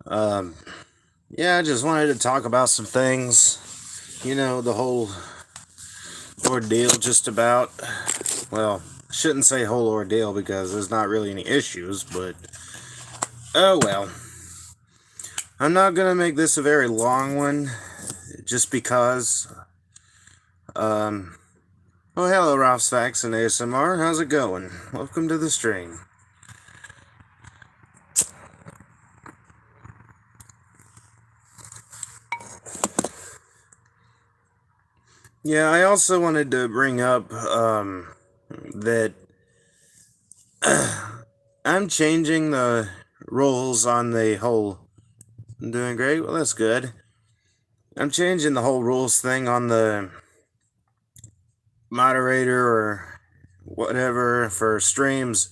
Um, yeah, I just wanted to talk about some things. The whole ordeal just about. Well, I shouldn't say whole ordeal because there's not really any issues, but oh well. I'm not gonna make this a very long one, just because. Um, oh, hello, Ralph's Facts and ASMR. How's it going? Welcome to the stream. Yeah, I also wanted to bring up that I'm changing the rules on the whole. I'm doing great. Well, that's good. I'm changing the whole rules thing on the moderator or whatever for streams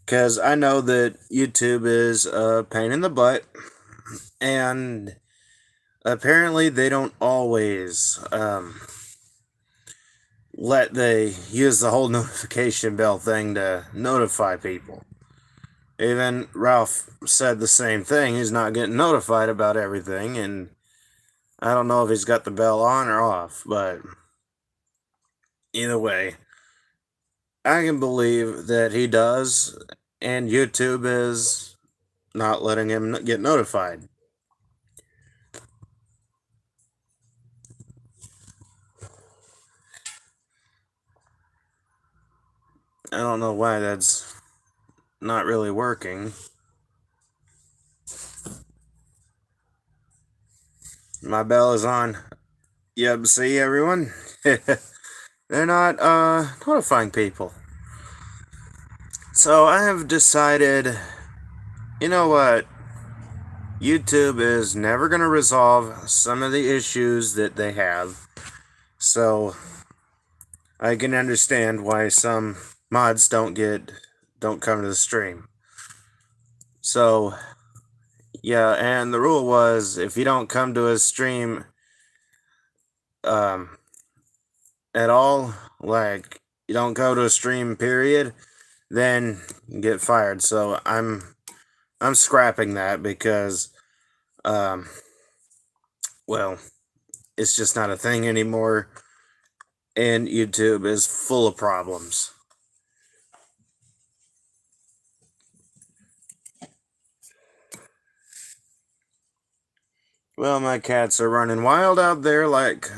because I know that YouTube is a pain in the butt, and apparently they don't always let they use the whole notification bell thing to notify people. Even Ralph said the same thing. He's not getting notified about everything, and I don't know if he's got the bell on or off, but either way, I can believe that he does, and YouTube is not letting him get notified. I don't know why that's not really working. My bell is on. Yep, see everyone? They're not notifying people. So I have decided, you know what? YouTube is never going to resolve some of the issues that they have. So I can understand why some mods don't come to the stream. So yeah, and the rule was if you don't come to a stream um at all, like you don't go to a stream period, then you get fired. So I'm scrapping that because um well, it's just not a thing anymore, and YouTube is full of problems. Well, my cats are running wild out there like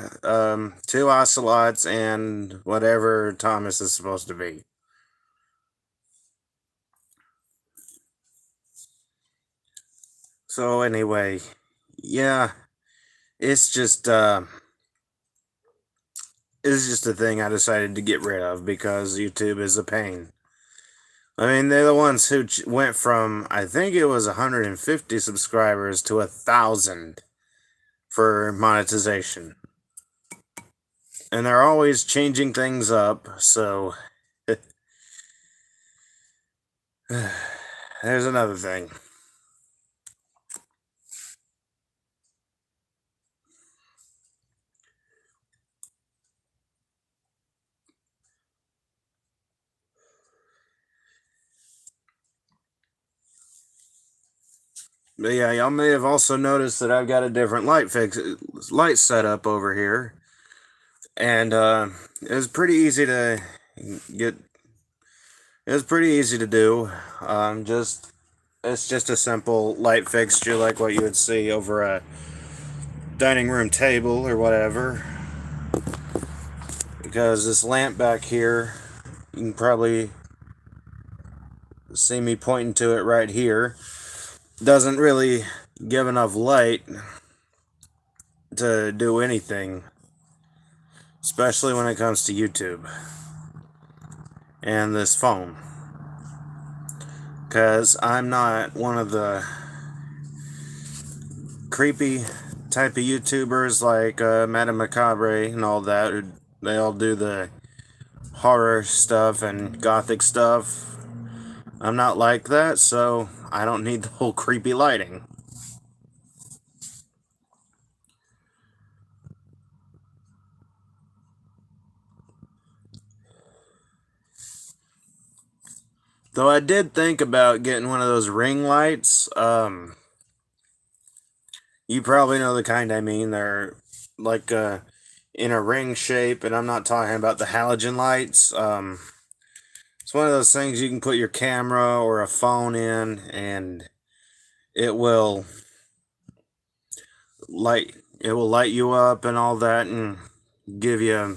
two ocelots and whatever Thomas is supposed to be. So anyway, yeah, it's just it's just a thing I decided to get rid of because YouTube is a pain. I mean, they're the ones who went from I think it was 150 subscribers to 1,000 for monetization. And they're always changing things up, so there's another thing. But yeah, y'all may have also noticed that I've got a different light setup over here, and it was pretty easy to get. It was pretty easy to do. Just it's just a simple light fixture like what you would see over a dining room table or whatever. Because this lamp back here, you can probably see me pointing to it right here, doesn't really give enough light to do anything, especially when it comes to YouTube and this phone. Because I'm not one of the creepy type of YouTubers like Madame Macabre and all that. They all do the horror stuff and gothic stuff. I'm not like that, so I don't need the whole creepy lighting. Though I did think about getting one of those ring lights, You probably know the kind I mean. They're like in a ring shape, and I'm not talking about the halogen lights. It's one of those things you can put your camera or a phone in, and it will light you up and all that, and give you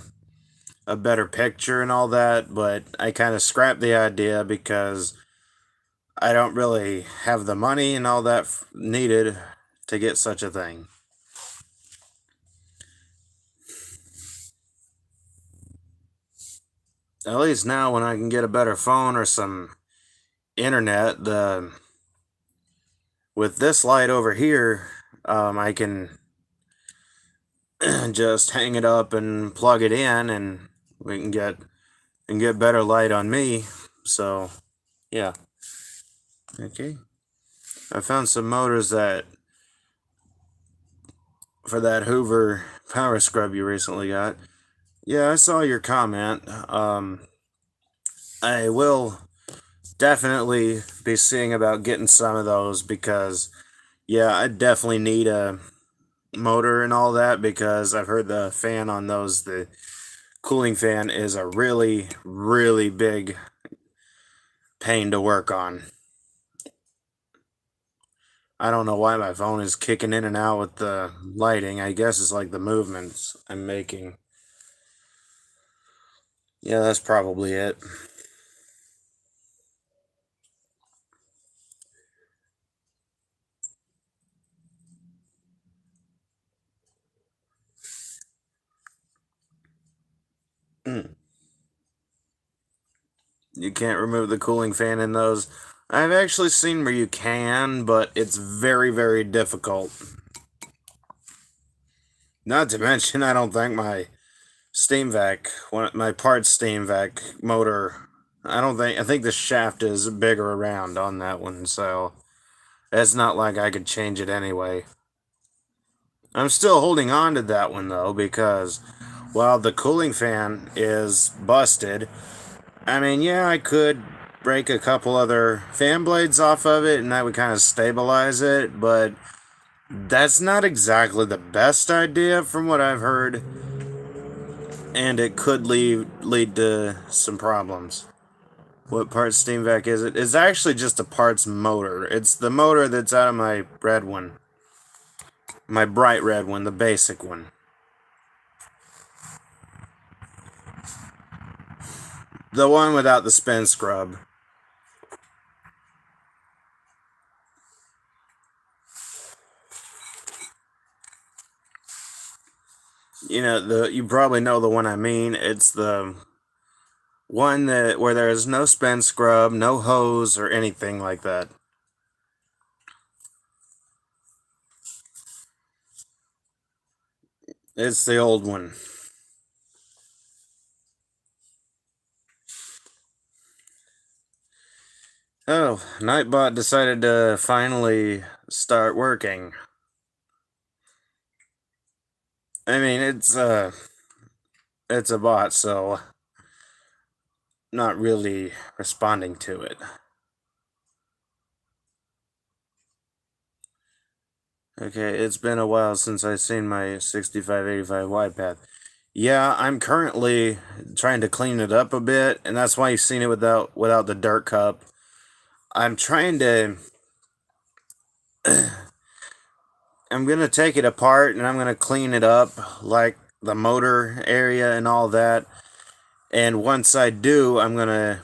a better picture and all that. But I kind of scrapped the idea because I don't really have the money and all that needed to get such a thing. At least now, when I can get a better phone or some internet, the with this light over here, I can just hang it up and plug it in, and we can get better light on me. So yeah, okay. I found some motors that for that Hoover power scrub you recently got. Yeah, I saw your comment. I will definitely be seeing about getting some of those because yeah, I definitely need a motor and all that because I've heard the fan on those, the cooling fan is a really, really big pain to work on. I don't know why my phone is kicking in and out with the lighting. I guess it's like the movements I'm making. Yeah, that's probably it. You can't remove the cooling fan in those. I've actually seen where you can, but it's very, very difficult. Not to mention, I don't think my steam vac, my parts steam vac motor, I think the shaft is bigger around on that one, so it's not like I could change it anyway. I'm still holding on to that one though, because while the cooling fan is busted, I mean, yeah, I could break a couple other fan blades off of it and that would kind of stabilize it, but that's not exactly the best idea from what I've heard, and it could lead to some problems. What parts steam vac is it? It's actually just a parts motor. It's the motor that's out of my red one. My bright red one, the basic one. The one without the spin scrub. You know, you probably know the one I mean. It's the one that where there is no spin scrub, no hose or anything like that. It's the old one. Oh, Nightbot decided to finally start working. I mean, it's a bot, so not really responding to it. Okay, it's been a while since I've seen my 6585 wide path. Yeah, I'm currently trying to clean it up a bit, and that's why you've seen it without the dirt cup. I'm trying to I'm gonna take it apart and I'm gonna clean it up, like the motor area and all that. And once I do, I'm gonna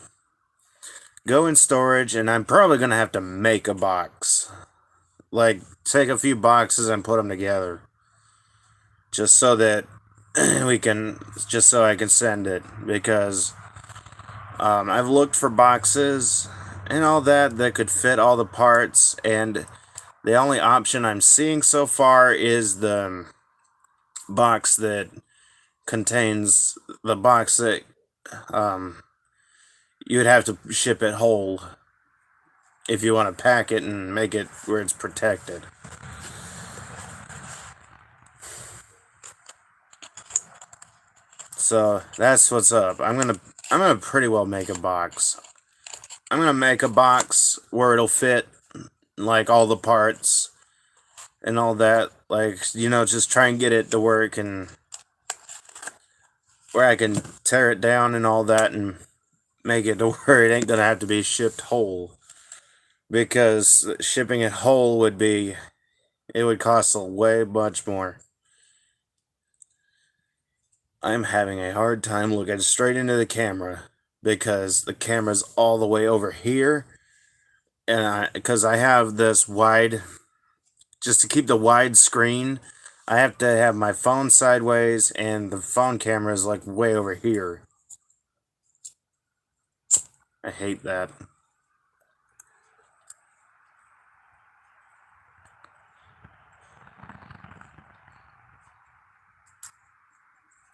go in storage and I'm probably gonna have to make a box. Like, take a few boxes and put them together. Just so that just so I can send it. Because I've looked for boxes and all that could fit all the parts, and the only option I'm seeing so far is the box that contains the box that you would have to ship it whole if you want to pack it and make it where it's protected. So that's what's up. I'm gonna pretty well make a box. I'm gonna make a box where it'll fit like all the parts, and all that. Like, just try and get it to work and where I can tear it down and all that and make it to where it ain't gonna have to be shipped whole. Because shipping it whole it would cost a way much more. I'm having a hard time looking straight into the camera because the camera's all the way over here, and because I have this wide, just to keep the wide screen, I have to have my phone sideways, and the phone camera is like way over here. I hate that.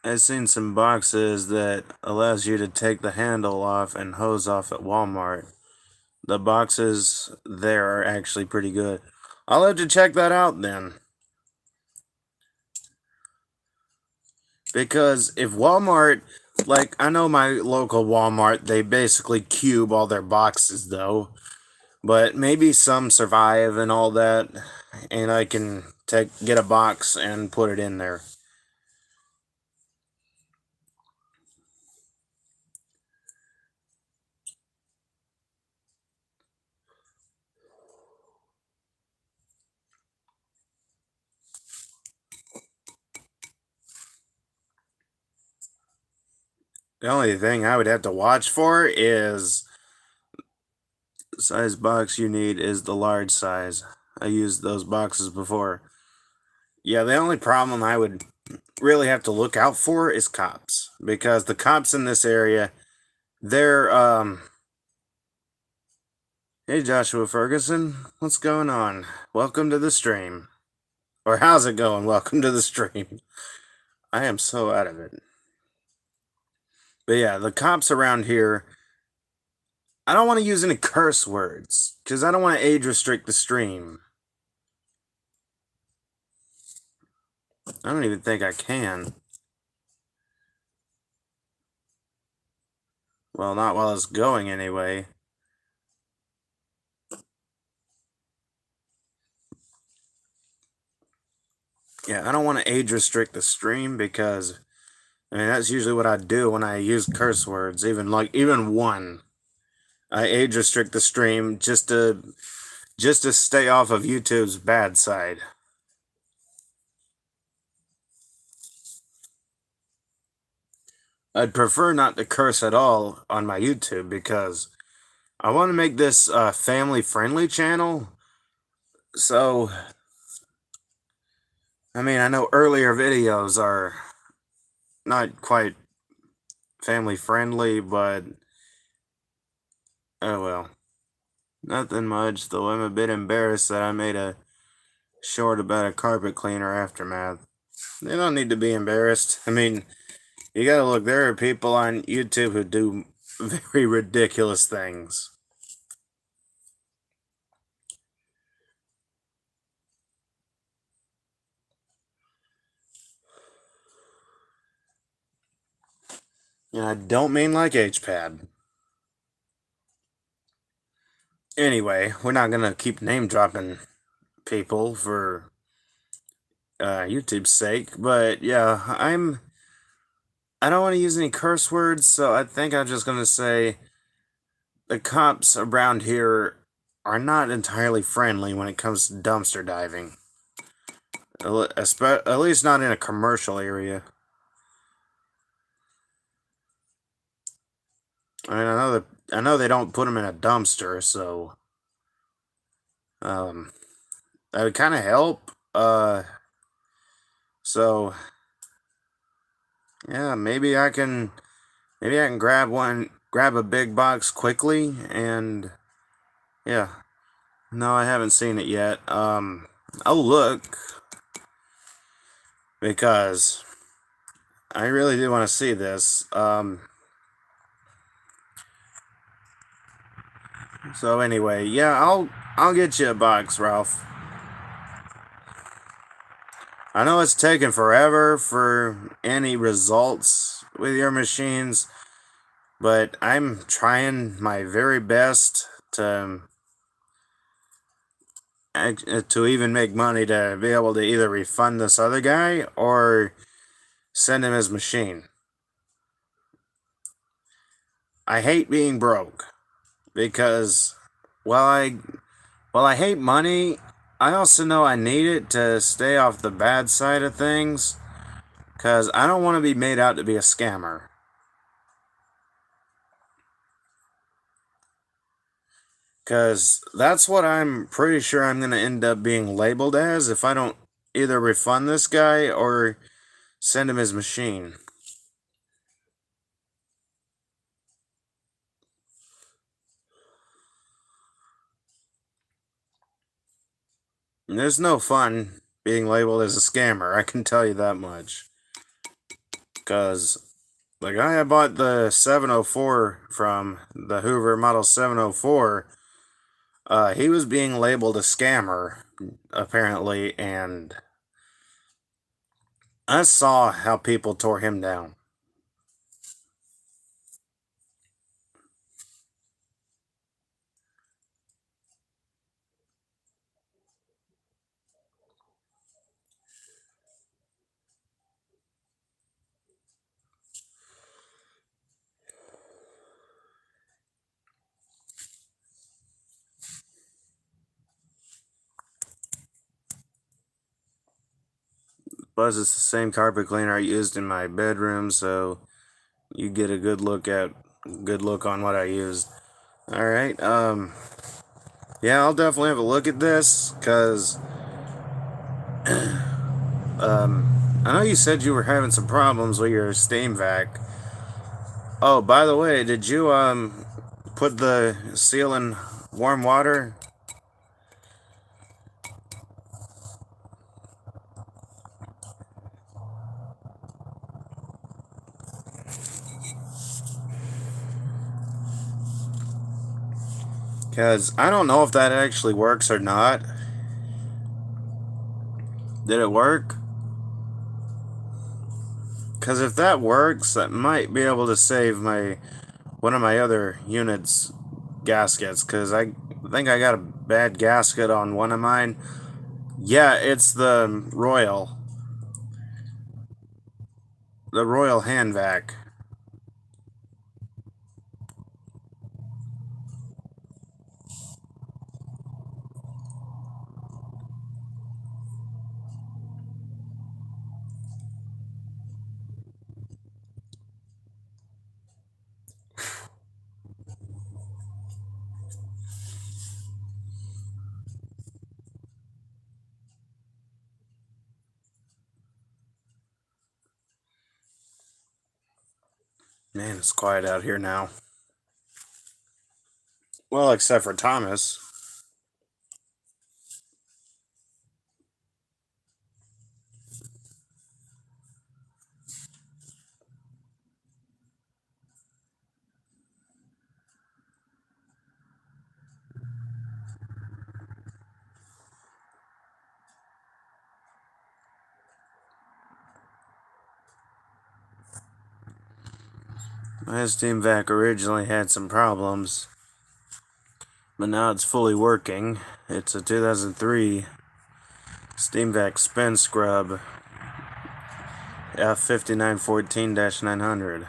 I've seen some boxes that allows you to take the handle off and hose off at Walmart. The boxes there are actually pretty good. I'll have to check that out then. Because if Walmart, like, I know my local Walmart, they basically cube all their boxes though. But maybe some survive and all that, and I can get a box and put it in there. The only thing I would have to watch for is the size box you need is the large size. I used those boxes before. Yeah, the only problem I would really have to look out for is cops. Because the cops in this area, they're, hey Joshua Ferguson, what's going on? Welcome to the stream. Or how's it going? Welcome to the stream. I am so out of it. But yeah, the cops around here, I don't want to use any curse words, because I don't want to age restrict the stream. I don't even think I can. Well, not while it's going anyway. Yeah, I don't want to age restrict the stream because, I mean, that's usually what I do when I use curse words, even one. I age restrict the stream just to stay off of YouTube's bad side. I'd prefer not to curse at all on my YouTube because I want to make this a family friendly channel. So, I mean, I know earlier videos are not quite family friendly, but oh well. Nothing much, though I'm a bit embarrassed that I made a short about a carpet cleaner aftermath. They don't need to be embarrassed. I mean, you gotta look, there are people on YouTube who do very ridiculous things. And I don't mean like H-Pad. Anyway, we're not gonna keep name dropping people for YouTube's sake, but yeah, I don't want to use any curse words, so I think I'm just gonna say the cops around here are not entirely friendly when it comes to dumpster diving. At least not in a commercial area. I mean, I know they don't put them in a dumpster, so um, that would kind of help. So yeah, maybe I can grab a big box quickly, and yeah. No, I haven't seen it yet. I'll look because I really do want to see this. So anyway, yeah, I'll get you a box, Ralph. I know it's taken forever for any results with your machines, but I'm trying my very best to to even make money to be able to either refund this other guy or send him his machine. I hate being broke because while I hate money, I also know I need it to stay off the bad side of things because I don't want to be made out to be a scammer. Because that's what I'm pretty sure I'm going to end up being labeled as if I don't either refund this guy or send him his machine. And there's no fun being labeled as a scammer, I can tell you that much. Because the guy I bought the 704 from, the Hoover Model 704, he was being labeled a scammer, apparently, and I saw how people tore him down. Plus, it's the same carpet cleaner I used in my bedroom, so you get a good look on what I used. All right. Yeah, I'll definitely have a look at this because I know you said you were having some problems with your steam vac. Oh, by the way, did you put the seal in warm water? Because I don't know if that actually works or not. Did it work? Because if that works, that might be able to save my one of my other units' gaskets. Because I think I got a bad gasket on one of mine. Yeah, it's the Royal hand vac. Man, it's quiet out here now. Well, except for Thomas. My steam vac originally had some problems, but now it's fully working. It's a 2003 steam vac spin scrub F5914-900.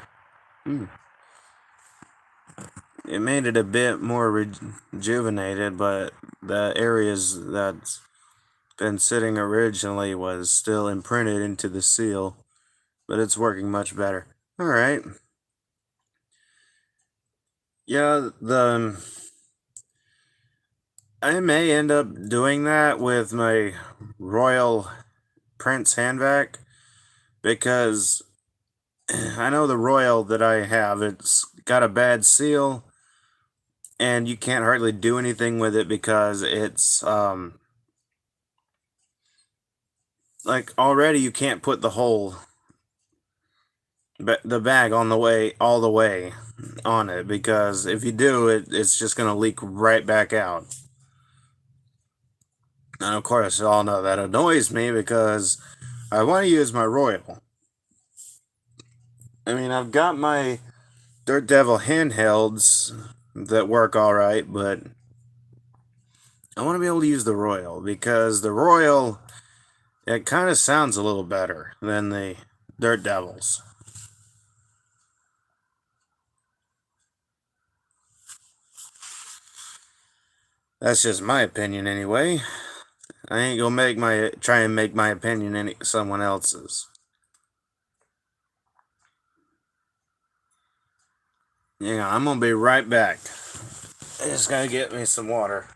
It made it a bit more rejuvenated, but the areas that's been sitting originally was still imprinted into the seal, but it's working much better. All right. Yeah, the I may end up doing that with my Royal Prince hand vac because I know the Royal that I have, it's got a bad seal and you can't hardly do anything with it because it's like already you can't put the whole the bag on the way all the way on it because if you do it's just going to leak right back out. And of course, you all know that annoys me because I want to use my Royal. I mean, I've got my Dirt Devil handhelds that work all right, but I want to be able to use the Royal because the Royal, it kind of sounds a little better than the Dirt Devils. That's just my opinion anyway. I ain't gonna try and make my opinion someone else's. Yeah, I'm gonna be right back. I just gotta get me some water.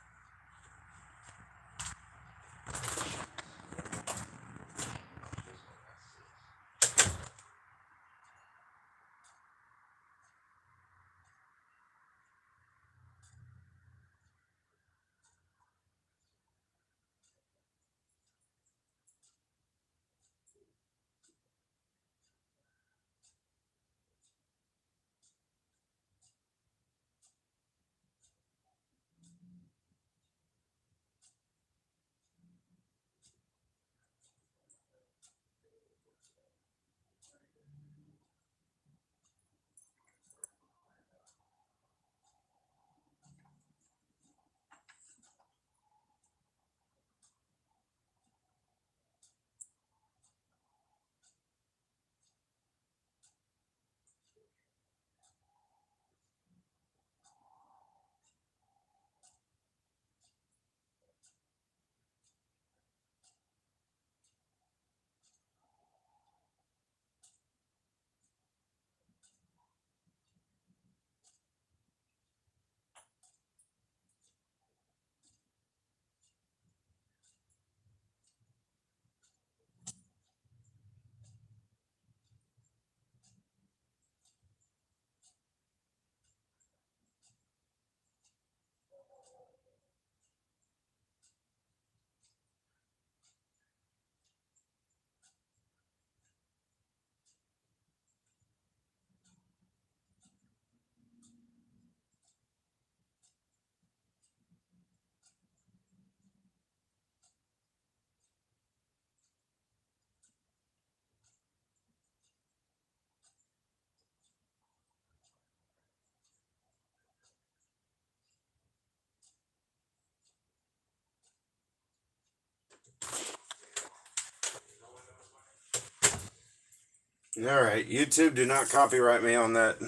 Alright, YouTube, do not copyright me on that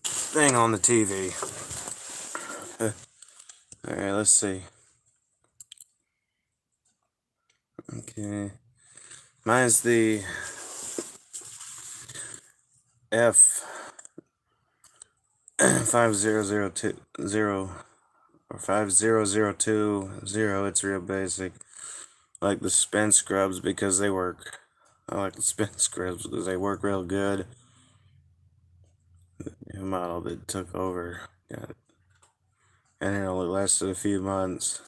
thing on the TV. Alright, let's see. Okay. Mine's the F 5002 or 50020. It's real basic. I like the spin scrubs because they work. I like the spin scrubs because they work real good. The model that took over got it. And it only lasted a few months.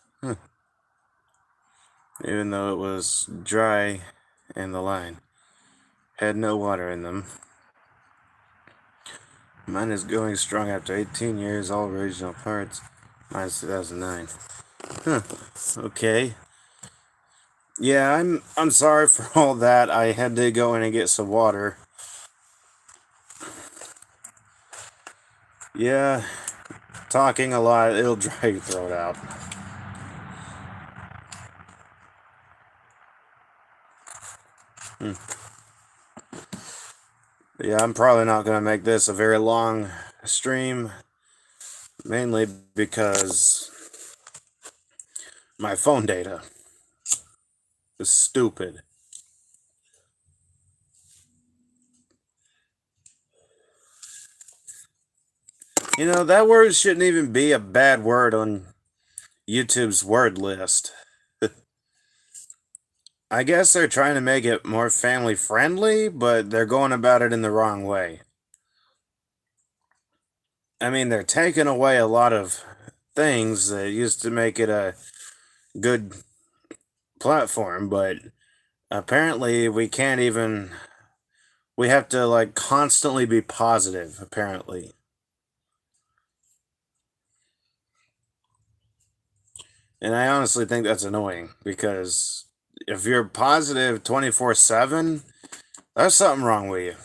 Even though it was dry and the line had no water in them. Mine is going strong after 18 years, all original parts. Mine's 2009. Okay. Yeah, I'm sorry for all that. I had to go in and get some water. Yeah, talking a lot, it'll dry your throat out. Yeah, I'm probably not going to make this a very long stream, mainly because my phone data is stupid. You know, that word shouldn't even be a bad word on YouTube's word list. I guess they're trying to make it more family friendly, but they're going about it in the wrong way. I mean, they're taking away a lot of things that used to make it a good platform, but apparently we have to like constantly be positive, apparently. And I honestly think that's annoying because if you're positive 24/7, there's something wrong with you.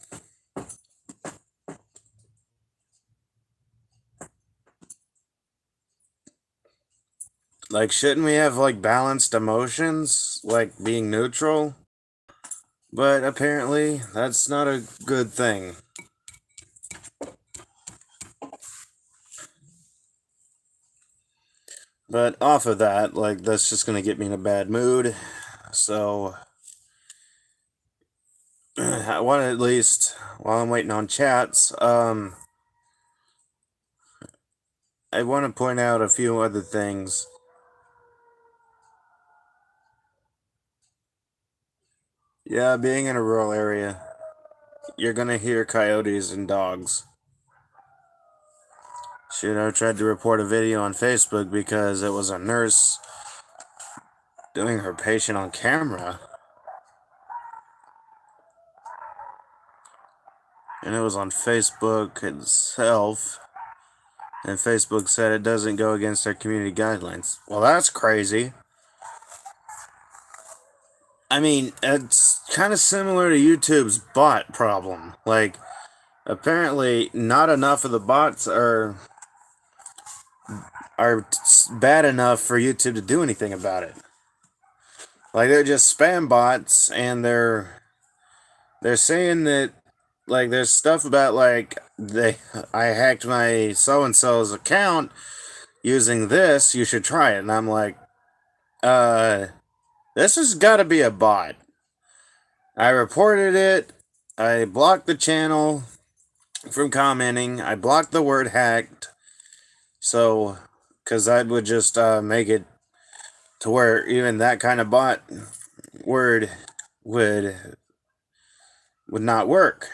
Like, shouldn't we have, like, balanced emotions? Like, being neutral? But apparently, that's not a good thing. But off of that, like, that's just gonna get me in a bad mood. So, I want to at least, while I'm waiting on chats, I want to point out a few other things. Yeah, being in a rural area, you're gonna hear coyotes and dogs. Shoot, I tried to report a video on Facebook because it was a nurse doing her patient on camera. And it was on Facebook itself. And Facebook said it doesn't go against our community guidelines. Well, that's crazy. I mean, it's kind of similar to YouTube's bot problem. Like, apparently, not enough of the bots are bad enough for YouTube to do anything about it. Like, they're just spam bots, and they're saying that, like, there's stuff about, like, I hacked my so and so's account using this. You should try it. And I'm like, this has got to be a bot. I reported it. I blocked the channel from commenting. I blocked the word hacked. So, because that would just make it to where even that kind of bot word would not work.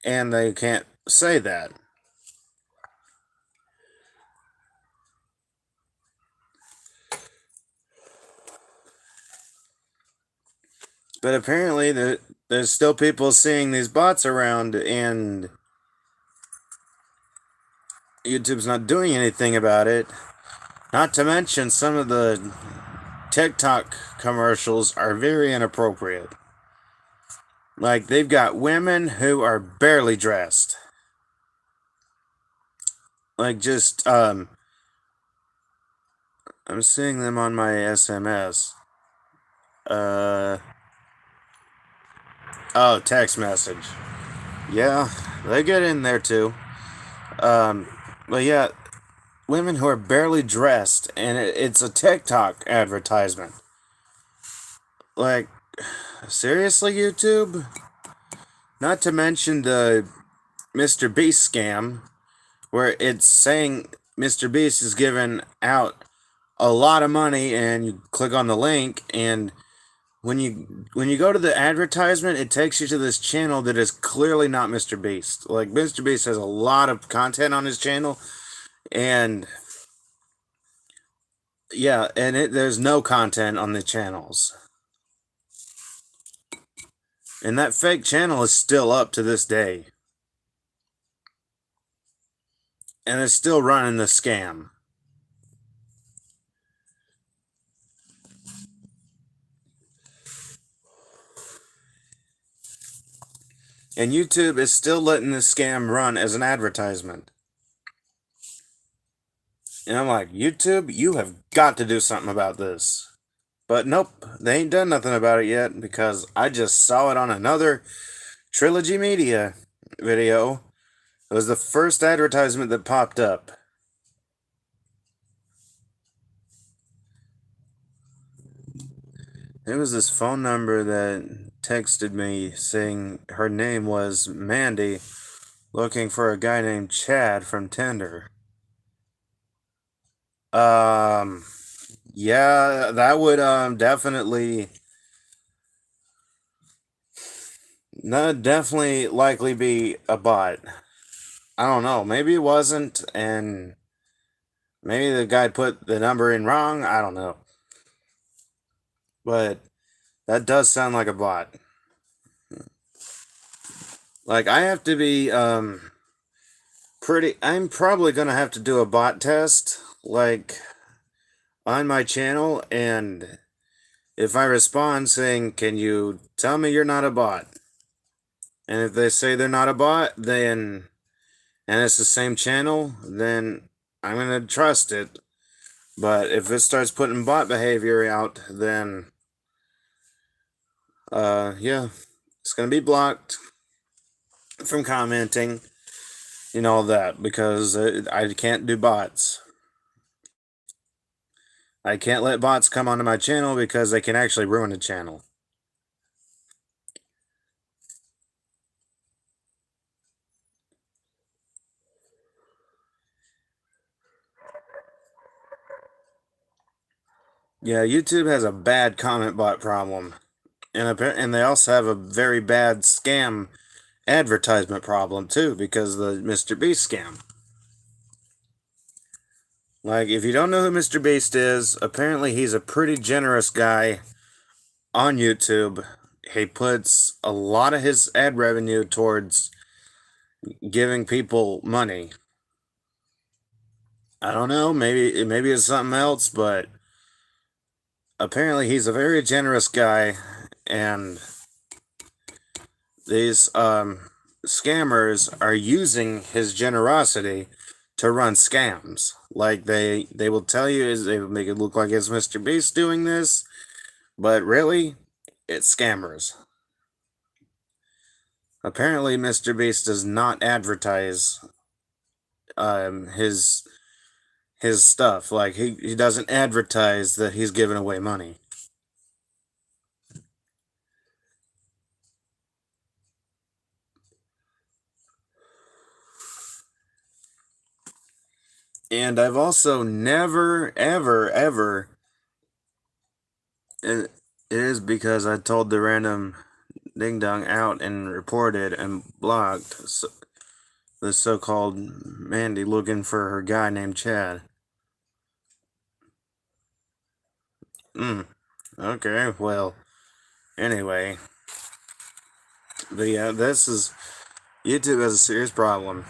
And they can't say that. But apparently, there's still people seeing these bots around, and YouTube's not doing anything about it. Not to mention, some of the TikTok commercials are very inappropriate. Like, they've got women who are barely dressed. Like, just, I'm seeing them on my SMS. Oh, text message. Yeah, they get in there too. But yeah, women who are barely dressed, and it's a TikTok advertisement. Like, seriously, YouTube? Not to mention the Mr. Beast scam, where it's saying Mr. Beast is giving out a lot of money, and you click on the link, and when you go to the advertisement, it takes you to this channel that is clearly not Mr. Beast. Like, Mr. Beast has a lot of content on his channel, and yeah, and there's no content on the channels. And that fake channel is still up to this day. And it's still running the scam. And YouTube is still letting the scam run as an advertisement. And I'm like, YouTube, you have got to do something about this. But nope, they ain't done nothing about it yet, because I just saw it on another Trilogy Media video. It was the first advertisement that popped up. It was this phone number that texted me saying her name was Mandy, looking for a guy named Chad from Tinder. Yeah, that would definitely definitely likely be a bot. I don't know. Maybe it wasn't, and maybe the guy put the number in wrong. I don't know. But that does sound like a bot. Like, I have to be I'm probably gonna have to do a bot test, like, on my channel, and if I respond saying, "Can you tell me you're not a bot?" And if they say they're not a bot, then, and it's the same channel, then I'm gonna trust it. But if it starts putting bot behavior out, then yeah, it's gonna be blocked from commenting and all that because I can't do bots. I can't let bots come onto my channel because they can actually ruin a channel. Yeah, YouTube has a bad comment bot problem, and they also have a very bad scam advertisement problem too because of the Mr. Beast scam. Like, if you don't know who Mr. Beast is, apparently he's a pretty generous guy on YouTube. He puts a lot of his ad revenue towards giving people money. I don't know, maybe it's something else, but apparently he's a very generous guy, and these scammers are using his generosity to run scams. Like, they will tell you, is they will make it look like it's Mr. Beast doing this, but really it's scammers. Apparently Mr. Beast does not advertise his stuff. Like, he doesn't advertise that he's giving away money. And I've also never, ever, ever. It is because I told the random ding dong out and reported and blocked the so called Mandy looking for her guy named Chad. Okay, well, anyway. But yeah, this is. YouTube has a serious problem.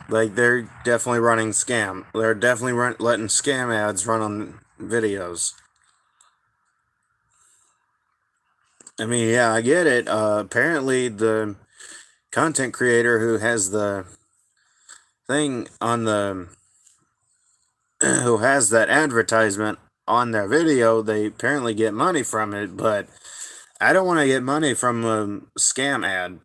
Like, they're definitely running scam. They're definitely letting scam ads run on videos. I mean, yeah, I get it. Apparently, the content creator who has the thing on the who has that advertisement on their video, they apparently get money from it. But I don't want to get money from a scam ad.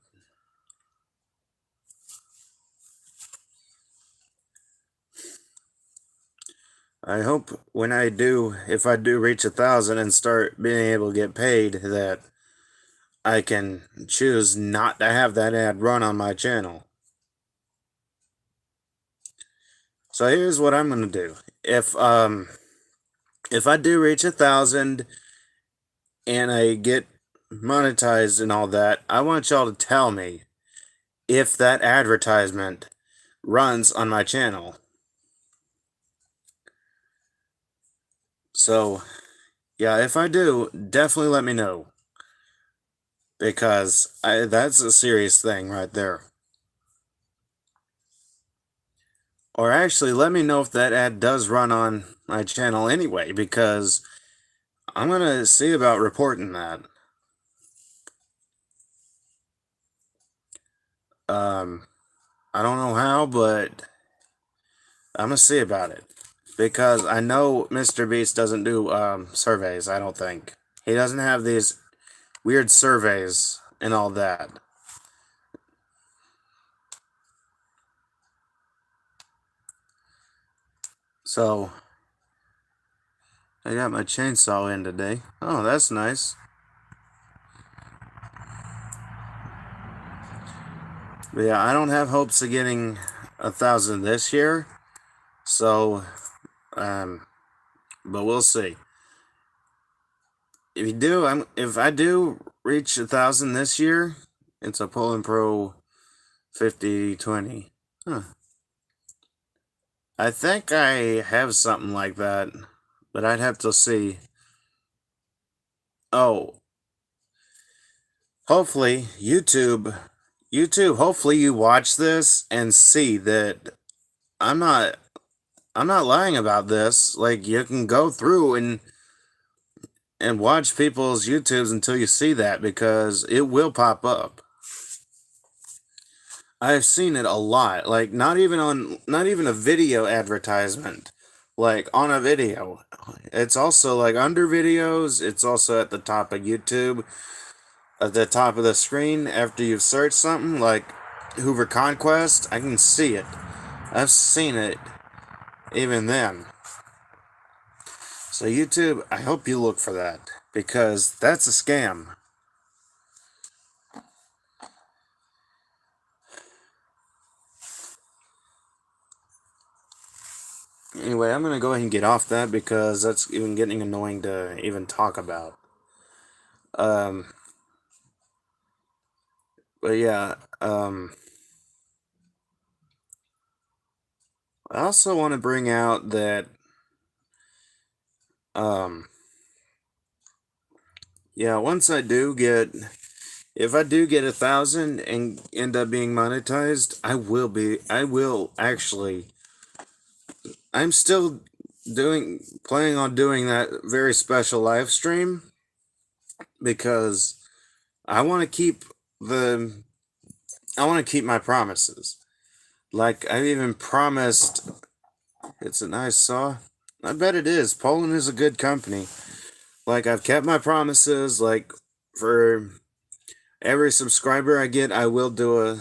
I hope when if I do reach 1,000 and start being able to get paid, that I can choose not to have that ad run on my channel. So here's what I'm gonna do. If I do reach 1,000 and I get monetized and all that, I want y'all to tell me if that advertisement runs on my channel. So yeah, if I do, definitely let me know. Because that's a serious thing right there. Or actually, let me know if that ad does run on my channel anyway, because I'm going to see about reporting that. I don't know how, but I'm going to see about it. Because I know Mr. Beast doesn't do surveys, I don't think. He doesn't have these weird surveys and all that. So, I got my chainsaw in today. Oh, that's nice. But yeah, I don't have hopes of getting 1,000 this year. So, but we'll see. If I do reach 1,000 this year, it's a Poland Pro 5020. Huh. I think I have something like that, but I'd have to see. Oh, hopefully hopefully you watch this and see that I'm not lying about this. Like, you can go through and watch people's YouTubes until you see that, because it will pop up. I've seen it a lot. Like, not even a video advertisement. like on a video. It's also like under videos, it's also at the top of YouTube, at the top of the screen after you've searched something like Hoover Conquest. I can see it. I've seen it even then. So YouTube, I hope you look for that because that's a scam. Anyway, I'm gonna go ahead and get off that because that's even getting annoying to even talk about. Um, but yeah, I also want to bring out that, um, yeah, once I do get, if I do get 1,000 and end up being monetized, I will actually, I'm still planning on doing that very special live stream because I want to keep the, I want to keep my promises. Like, I've even promised, it's a nice saw. I bet it is. Poland is a good company. Like, I've kept my promises. Like, for every subscriber I get, I will do a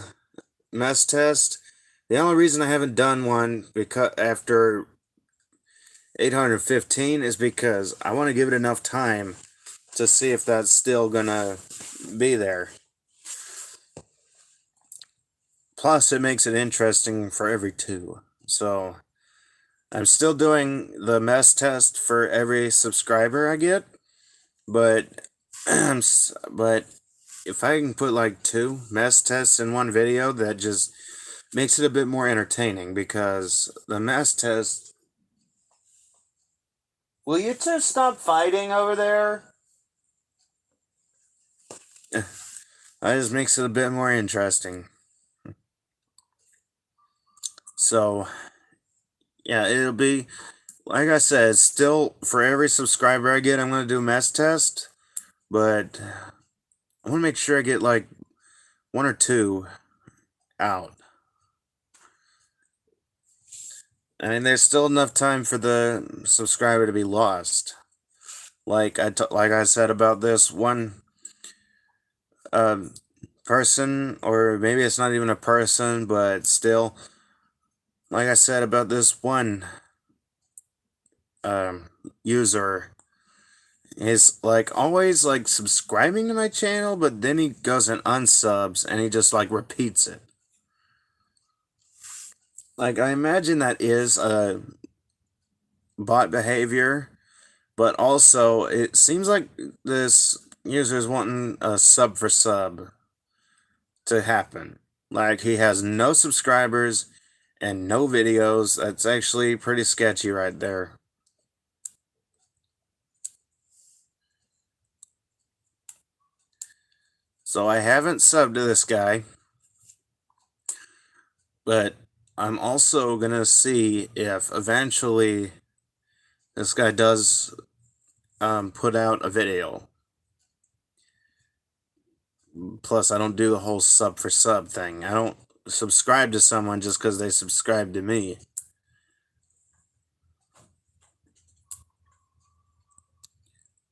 mess test. The only reason I haven't done one because after 815 is because I want to give it enough time to see if that's still gonna be there. Plus, it makes it interesting for every two. So, I'm still doing the mess test for every subscriber I get, but but if I can put like 2 mess tests in one video, that just makes it a bit more entertaining because the mess test. Will you two stop fighting over there? That just makes it a bit more interesting. So, yeah, it'll be, like I said, still for every subscriber I get, I'm going to do a mess test, but I want to make sure I get like 1 or 2 out. I mean, there's still enough time for the subscriber to be lost. Like I said about this one person, or maybe it's not even a person, but still, like I said about this one user, is like always like subscribing to my channel, but then he goes and unsubs and he just like repeats it. Like, I imagine that is a bot behavior, but also it seems like this user is wanting a sub for sub to happen. Like, he has no subscribers and no videos. That's actually pretty sketchy right there. So I haven't subbed to this guy, but I'm also gonna see if eventually this guy does put out a video. Plus, I don't do the whole sub for sub thing. I don't subscribe to someone just because they subscribe to me.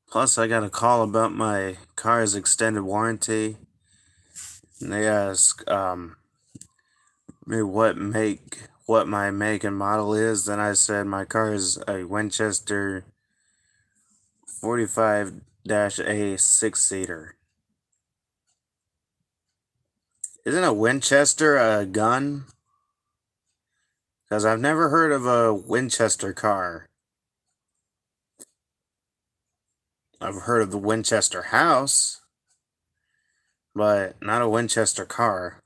Plus, I got a call about my car's extended warranty. And they ask me what my make and model is. Then I said my car is a Winchester 45-A 6-seater. Isn't a Winchester a gun? Because I've never heard of a Winchester car. I've heard of the Winchester house, but not a Winchester car.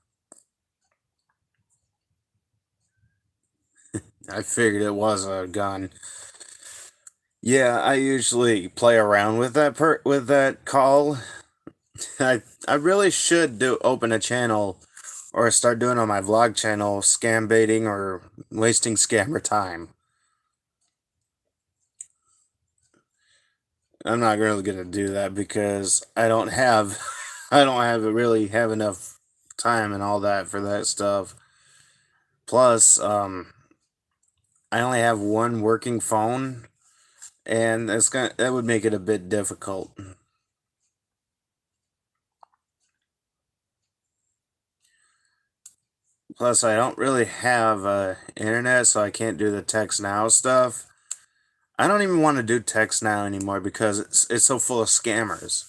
I figured it was a gun. Yeah, I usually play around with that call. I really should open a channel or start doing on my vlog channel scam baiting or wasting scammer time. I'm not really gonna do that because I don't have really have enough time and all that for that stuff. Plus, I only have one working phone, and that would make it a bit difficult. Plus, I don't really have internet, so I can't do the text now stuff. I don't even want to do text now anymore because it's so full of scammers.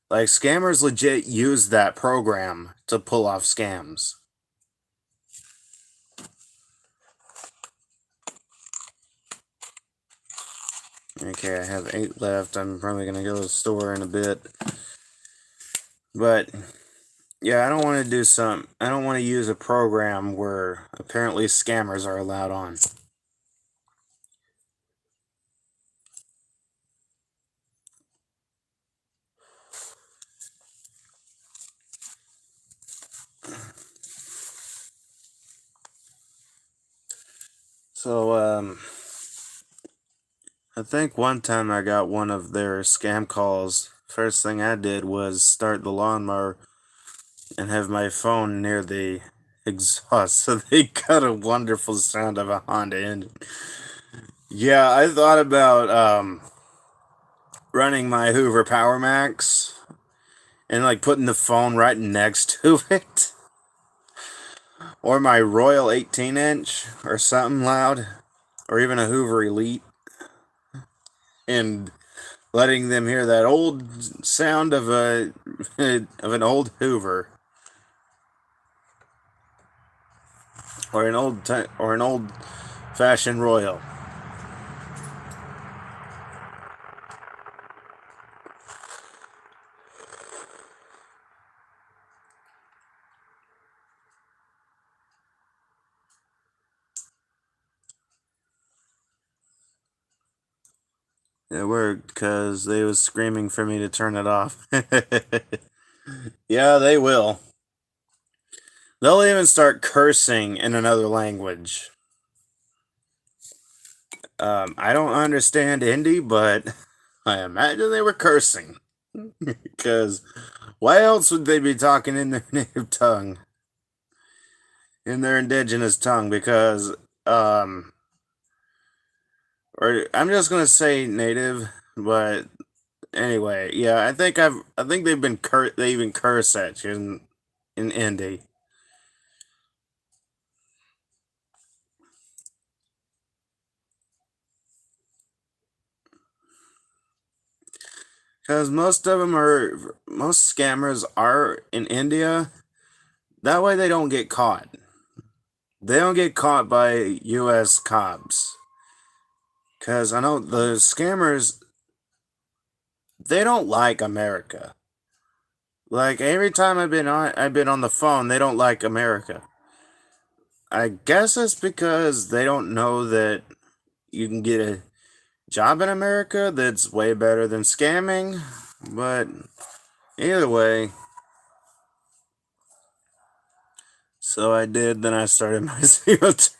Like scammers legit use that program to pull off scams. Okay, I have 8 left. I'm probably gonna go to the store in a bit. But yeah, I don't want to do some. I don't want to use a program where apparently scammers are allowed on. So I think one time I got one of their scam calls. First thing I did was start the lawnmower and have my phone near the exhaust so they got a wonderful sound of a Honda engine. Yeah, I thought about running my Hoover Power Max and like putting the phone right next to it. Or my Royal 18-inch or something loud. Or even a Hoover Elite. And letting them hear that old sound of a of an old Hoover. Or an old fashioned Royal. It worked because they was screaming for me to turn it off. Yeah, they will. They'll even start cursing in another language. I don't understand Hindi, but I imagine they were cursing. Because why else would they be talking in their native tongue? In their indigenous tongue? Because, or I'm just gonna say native, but anyway, yeah, I think they even curse at you in Hindi. Because most scammers are in India. That way they don't get caught. They don't get caught by U.S. cops. Because I know the scammers, they don't like America. Like every time I've been on the phone, they don't like America. I guess it's because they don't know that you can get a job in America that's way better than scamming. But either way, so I did. Then I started my CO2.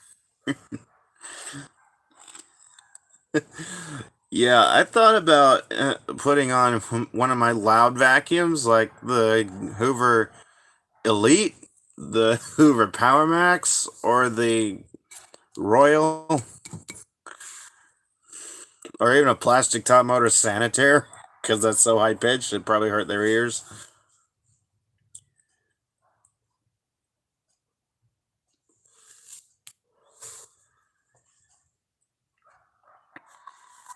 Yeah, I thought about putting on one of my loud vacuums, like the Hoover Elite, the Hoover Power Max, or the Royal, or even a plastic top motor Sanitaire, because that's so high pitched it probably hurt their ears.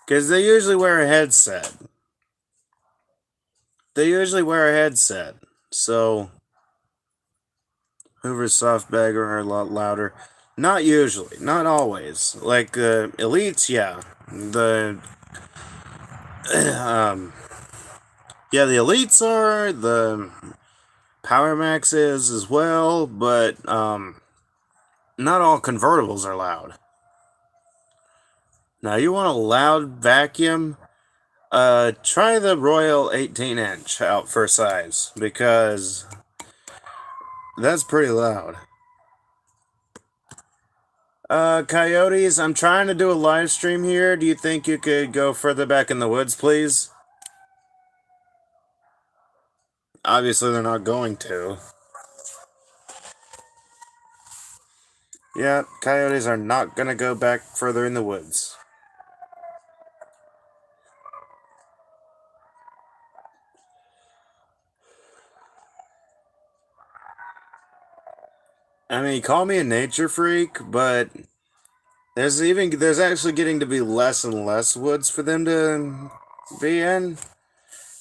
Because they usually wear a headset. They usually wear a headset, so Hoover's soft bag are a lot louder. Not usually, not always. Like Elites, yeah. The um, yeah, the Elites are the Power Max is as well, but not all convertibles are loud. Now, you want a loud vacuum? Try the Royal 18-inch out for size because that's pretty loud. Coyotes, I'm trying to do a live stream here. Do you think you could go further back in the woods, please? Obviously, they're not going to. Yeah, coyotes are not gonna go back further in the woods. I mean, call me a nature freak, but there's actually getting to be less and less woods for them to be in,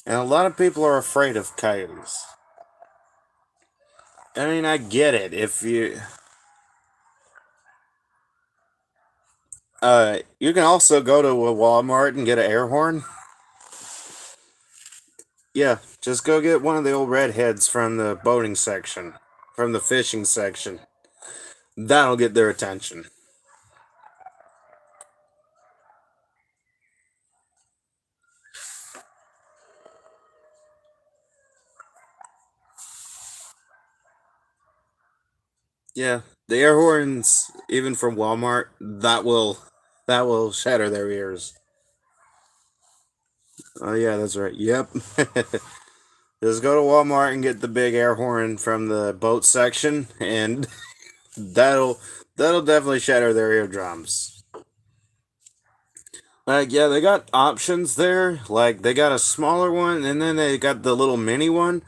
and a lot of people are afraid of coyotes. I mean, I get it. If you can also go to a Walmart and get an air horn. Yeah, just go get one of the old redheads from the boating section, from the fishing section. That'll get their attention. Yeah, the air horns, even from Walmart, that will shatter their ears. Oh yeah, that's right. Yep. Just go to Walmart and get the big air horn from the boat section, and that'll that'll definitely shatter their eardrums. Like, yeah, they got options there. Like, they got a smaller one, and then they got the little mini one.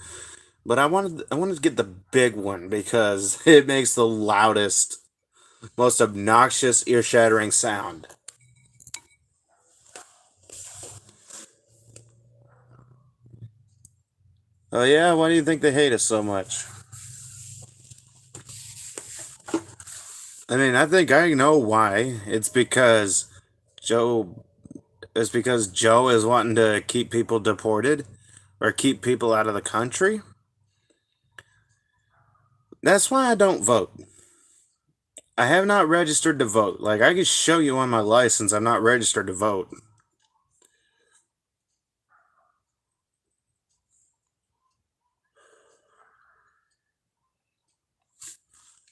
But I wanted to get the big one because it makes the loudest, most obnoxious, ear-shattering sound. Oh yeah, why do you think they hate us so much? I mean, I think I know why. Joe. It's because Joe is wanting to keep people deported or keep people out of the country. That's why I don't vote. I have not registered to vote. Like, I can show you on my license I'm not registered to vote.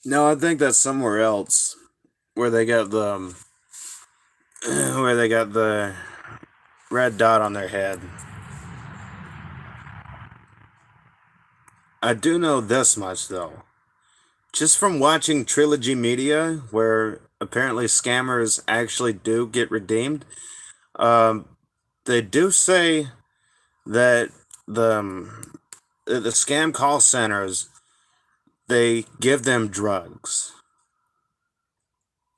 No, I think that's somewhere else where they got the where they got the red dot on their head. I do know this much though. Just from watching Trilogy Media, where apparently scammers actually do get redeemed, um, they do say that the scam call centers, they give them drugs.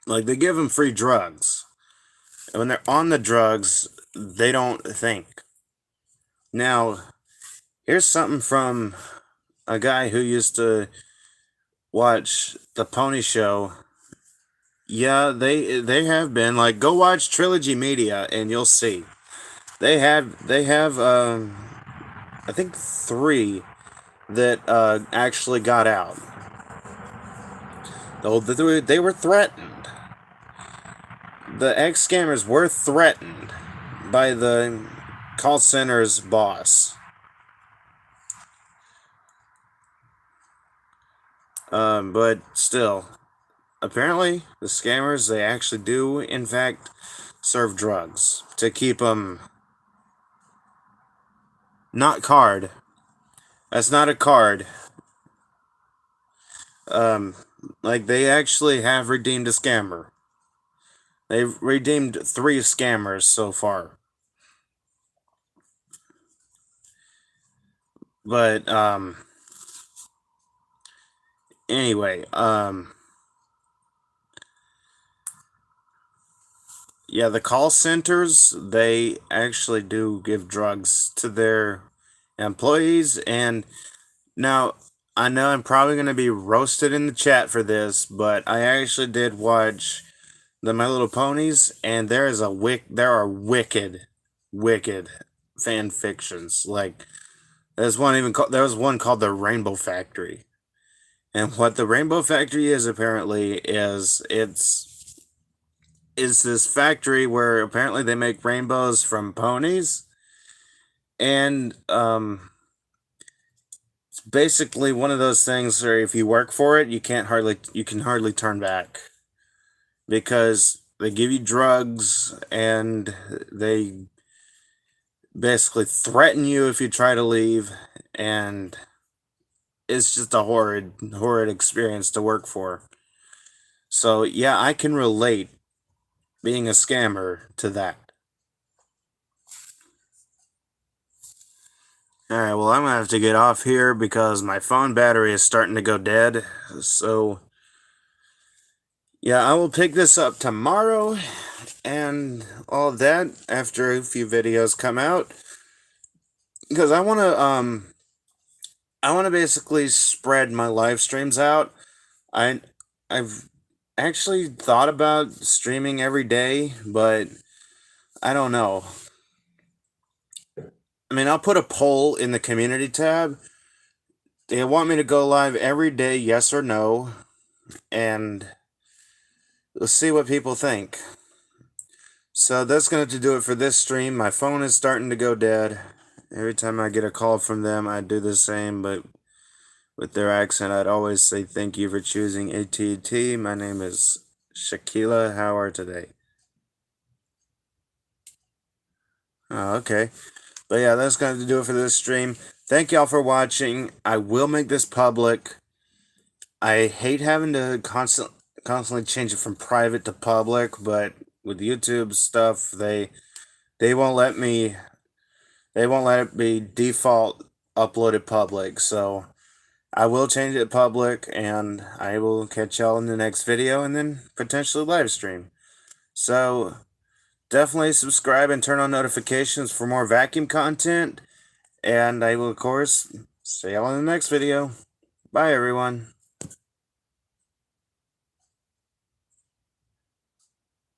Like, they give them free drugs. And when they're on the drugs, they don't think. Now, here's something from a guy who used to watch the Pony Show. Yeah, they have been like, go watch Trilogy Media and you'll see. They have I think three that actually got out. Though they were threatened. The ex scammers were threatened by the call center's boss. But still, apparently the scammers, they actually do in fact serve drugs to keep them not card. That's not a card. Um, like, they actually have redeemed a scammer. They've redeemed three scammers so far. But anyway, yeah, the call centers, they actually do give drugs to their employees. And now, I know I'm probably going to be roasted in the chat for this, but I actually did watch the My Little Ponies, and there are wicked fan fictions. Like, there was one called the Rainbow Factory. And what the Rainbow Factory is, apparently, is this factory where apparently they make rainbows from ponies, and it's basically one of those things where if you work for it, you can hardly turn back because they give you drugs and they basically threaten you if you try to leave, and it's just a horrid experience to work for. So yeah, I can relate being a scammer to that. Alright, well, I'm gonna have to get off here because my phone battery is starting to go dead. So, yeah, I will pick this up tomorrow and all of that after a few videos come out. Because I wanna basically spread my live streams out. I I've actually thought about streaming every day, but I don't know. I mean, I'll put a poll in the community tab. They want me to go live every day, yes or no, and let's see what people think. So that's going to do it for this stream. My phone is starting to go dead. Every time I get a call from them, I do the same, but with their accent, I'd always say thank you for choosing AT&T. My name is Shakila. How are today? Oh, okay. But yeah, that's going to do it for this stream. Thank y'all for watching. I will make this public. I hate having to constantly change it from private to public, but with YouTube stuff, they won't let me. They won't let it be default uploaded public. So I will change it public, and I will catch y'all in the next video, and then potentially live stream. So definitely subscribe and turn on notifications for more vacuum content. And I will, of course, see y'all in the next video. Bye, everyone.